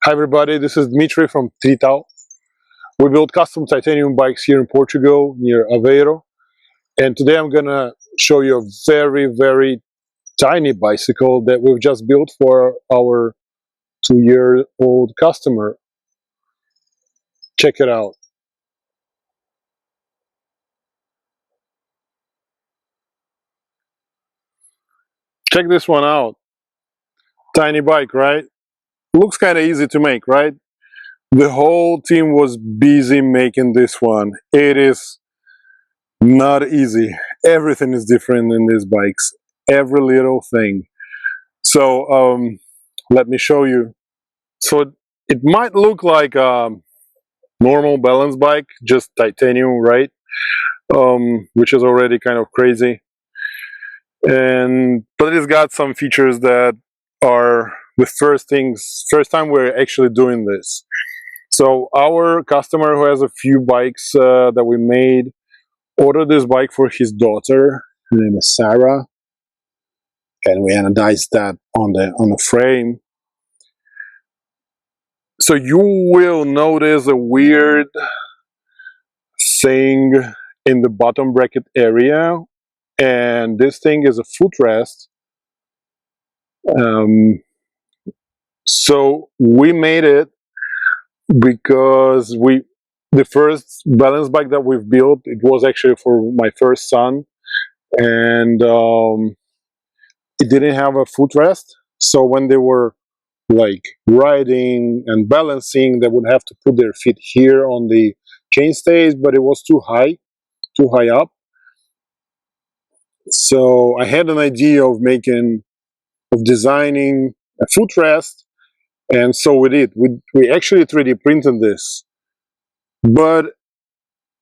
Hi everybody, this is Dmitry from Tritao. We build custom titanium bikes here in Portugal near Aveiro, and today I'm gonna show you a very tiny bicycle that we've just built for our 2-year-old customer. Check it out. Check this one out. Tiny bike, right? Looks kind of easy to make, right? The whole team was busy making this one. It is not easy. Everything is different in these bikes. Every little thing. So let me show you. So it might look like a normal balance bike, just titanium, right? Which is already kind of crazy. But it's got some features that are the first time we're actually doing this. So our customer who has a few bikes that we made ordered this bike for his daughter. Her name is Sarah, and we anodized that on the frame. So you will notice a weird thing in the bottom bracket area, and this thing is a footrest. So we made it because the first balance bike that we've built, it was actually for my first son, and it didn't have a footrest. So when they were like riding and balancing, they would have to put their feet here on the chainstays, but it was too high up. So I had an idea of designing a footrest, and so we did. We actually 3D printed this, but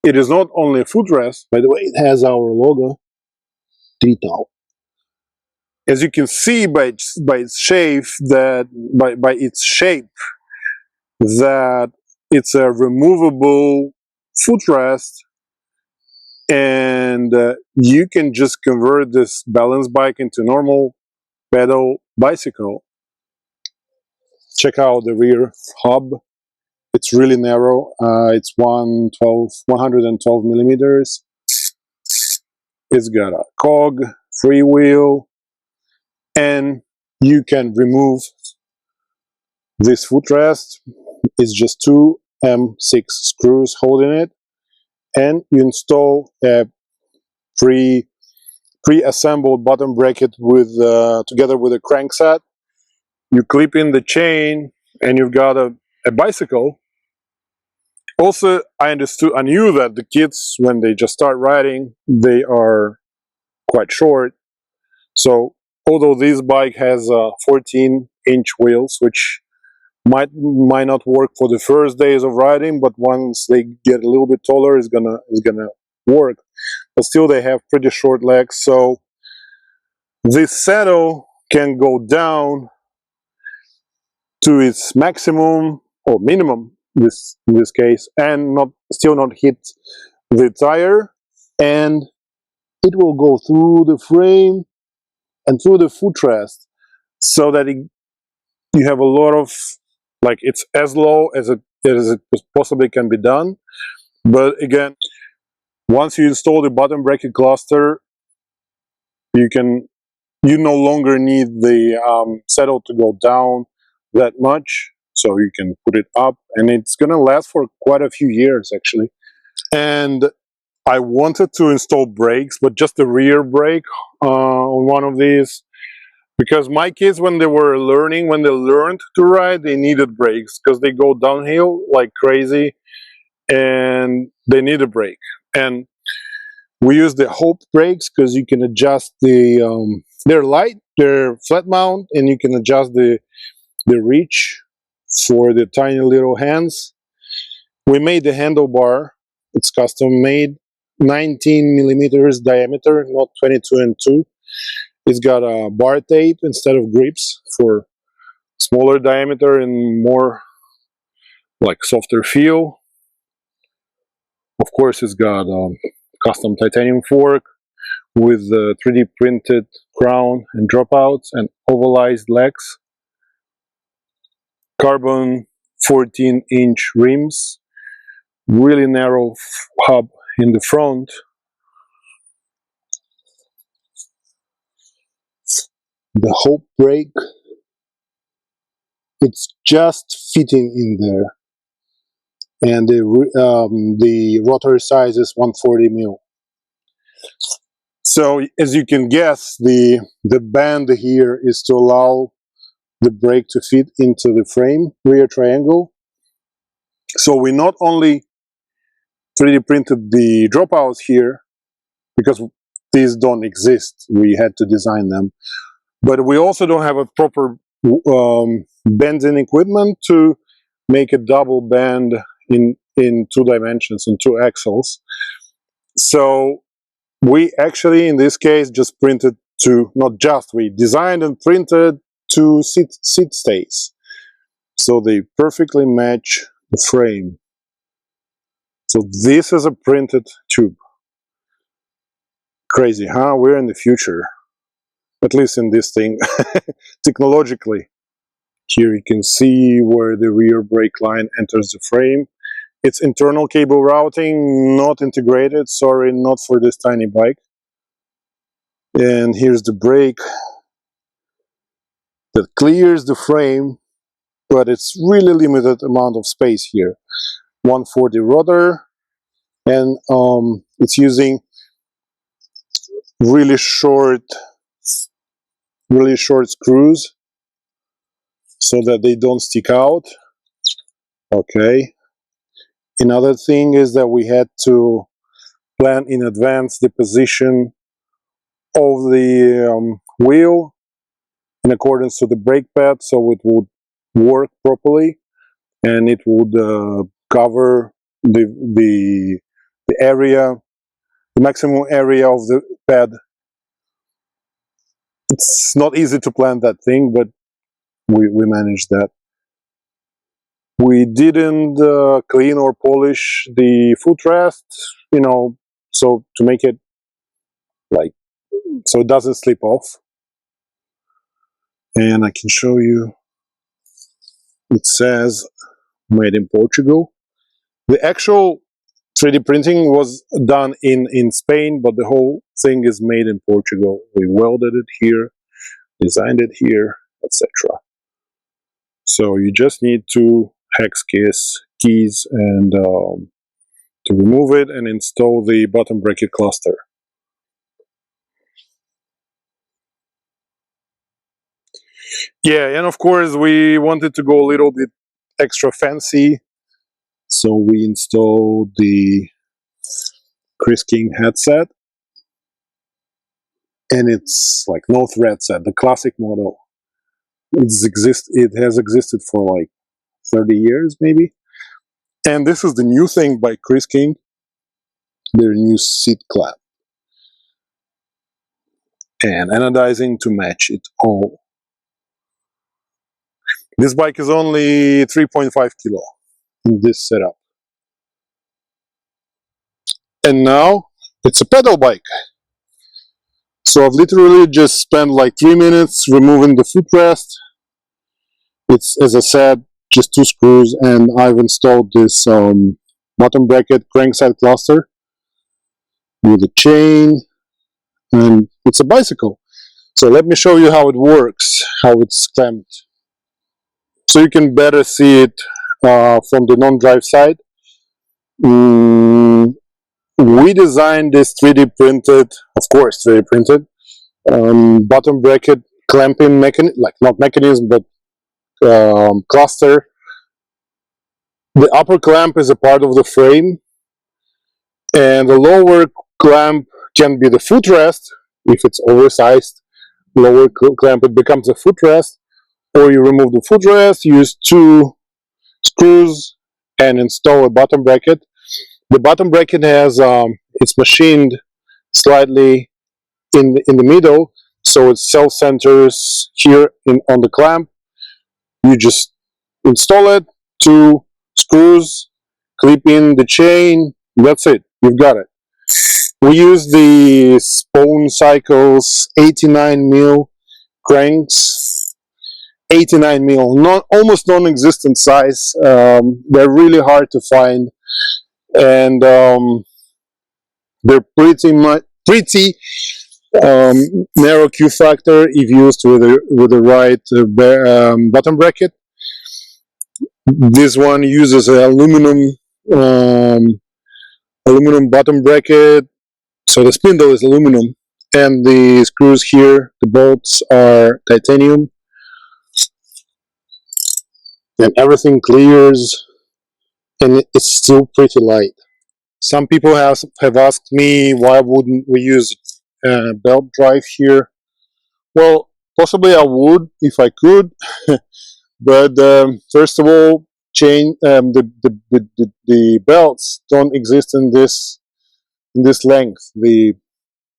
it is not only a footrest. By the way, it has our logo, Tritão. As you can see by its shape that it's a removable footrest, and you can just convert this balance bike into normal pedal bicycle. Check out the rear hub. It's really narrow. It's 112 millimeters. It's got a cog, freewheel, and you can remove this footrest. It's just two M6 screws holding it, and you install a pre-assembled bottom bracket with together with a crankset. You clip in the chain, and you've got a bicycle. Also, I knew that the kids, when they just start riding, they are quite short. So although this bike has 14-inch wheels, which might not work for the first days of riding, but once they get a little bit taller, it's gonna work. But still, they have pretty short legs, so this saddle can go down to its maximum or minimum, in this case, and still not hit the tire, and it will go through the frame and through the footrest, so that you have a lot of, like, it's as low as it possibly can be done. But again, once you install the bottom bracket cluster, you no longer need the saddle to go down that much, so you can put it up, and it's gonna last for quite a few years actually. And I wanted to install brakes, but just the rear brake on one of these, because my kids, when they learned to ride, they needed brakes because they go downhill like crazy, and they need a brake. And we use the Hope brakes because you can adjust they're light, they're flat mount, and you can adjust the reach for the tiny little hands. We made the handlebar. It's custom made, 19 millimeters diameter, not 22 and 2. It's got a bar tape instead of grips for smaller diameter and more like softer feel. Of course, it's got custom titanium fork with 3D printed crown and dropouts and ovalized legs. Carbon 14-inch rims, really narrow hub in the front. The whole brake, it's just fitting in there. And the rotary size is 140 mil. So as you can guess, the band here is to allow the brake to fit into the frame, rear triangle. So we not only 3D printed the dropouts here, because these don't exist, we had to design them, but we also don't have a proper bending equipment to make a double bend in 2 dimensions, in 2 axles. So we actually, in this case, just printed we designed and printed 2 seat stays. So they perfectly match the frame. So this is a printed tube. Crazy, huh? We're in the future. At least in this thing, technologically. Here you can see where the rear brake line enters the frame. It's internal cable routing, not integrated. Sorry, not for this tiny bike. And here's the brake that clears the frame, but it's really limited amount of space here. 140 rotor, and it's using really short screws so that they don't stick out. Okay. Another thing is that we had to plan in advance the position of the wheel in accordance to the brake pad, so it would work properly and it would cover the area, the maximum area of the pad. It's not easy to plan that thing, but we managed that. We didn't clean or polish the footrest, you know, so to make it like, so it doesn't slip off. And I can show you, it says made in Portugal. The actual 3D printing was done in Spain, but the whole thing is made in Portugal. We welded it here, designed it here, etc. So you just need 2 hex keys and to remove it and install the bottom bracket cluster. Yeah, and of course we wanted to go a little bit extra fancy, so we installed the Chris King headset, and it's like no thread set, the classic model. It has existed for like 30 years maybe. And this is the new thing by Chris King, their new seat clamp. And anodizing to match it all. This bike is only 3.5 kilo in this setup. And now it's a pedal bike. So I've literally just spent like 3 minutes removing the footrest. It's, as I said, just 2 screws, and I've installed this bottom bracket crankside cluster with a chain, and it's a bicycle. So let me show you how it works, how it's clamped, so you can better see it from the non-drive side. We designed this 3D printed, of course 3D printed, bottom bracket clamping mechanism, like not mechanism, but cluster. The upper clamp is a part of the frame, and the lower clamp can be the footrest. If it's oversized lower clamp, it becomes a footrest, or you remove the footrest, use 2 screws and install a bottom bracket. The bottom bracket has it's machined slightly in the middle, so it self-centers here on the clamp. You just install it, 2 screws, clip in the chain, that's it, you've got it. We use the Spawn Cycles 89 mil cranks, 89 mil, almost non-existent size. They're really hard to find, and they're pretty narrow Q factor if used with the right bottom bracket. This one uses an aluminum bottom bracket, so the spindle is aluminum, and the screws here, the bolts, are titanium, and everything clears, and it's still pretty light. Some people have asked me why wouldn't we use belt drive here. Well, possibly I would if I could, but first of all, the belts don't exist in this length. The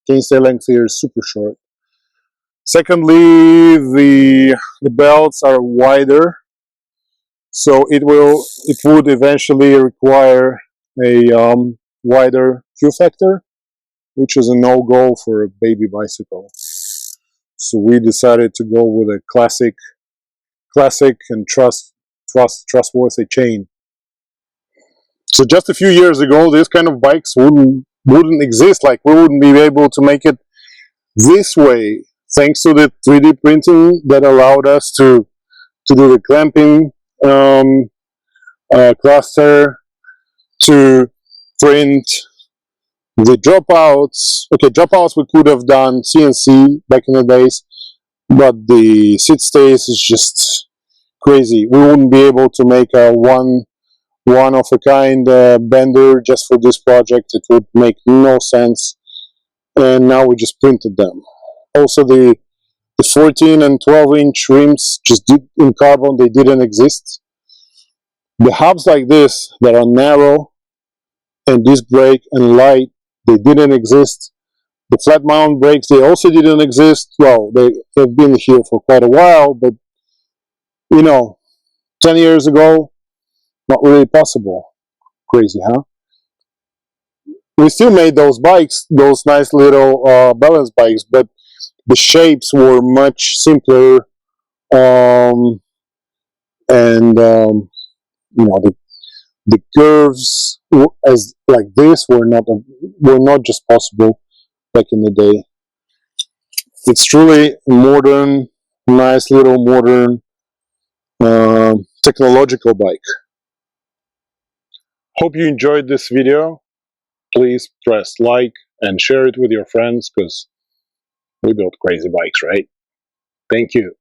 chainstay length here is super short. Secondly, the belts are wider, so it would eventually require a wider Q factor, which is a no-go for a baby bicycle. So we decided to go with a classic and trustworthy chain. So just a few years ago, this kind of bikes wouldn't exist. Like, we wouldn't be able to make it this way, thanks to the 3D printing that allowed us to do the clamping cluster, to print the dropouts. Okay, dropouts we could have done CNC back in the days, but the seat stays is just crazy. We wouldn't be able to make a one-of-a-kind bender just for this project. It would make no sense, and now we just printed them. Also, the 14 and 12-inch rims in carbon, they didn't exist. The hubs like this that are narrow and disc brake and light, they didn't exist. The flat mount brakes, they also didn't exist. Well, they've been here for quite a while, but 10 years ago, not really possible. Crazy, huh? We still made those bikes, those nice little balance bikes, but the shapes were much simpler, and the curves as like this were not just possible back in the day. It's truly modern, nice little modern technological bike. Hope you enjoyed this video. Please press like and share it with your friends, because we build crazy bikes, right? Thank you.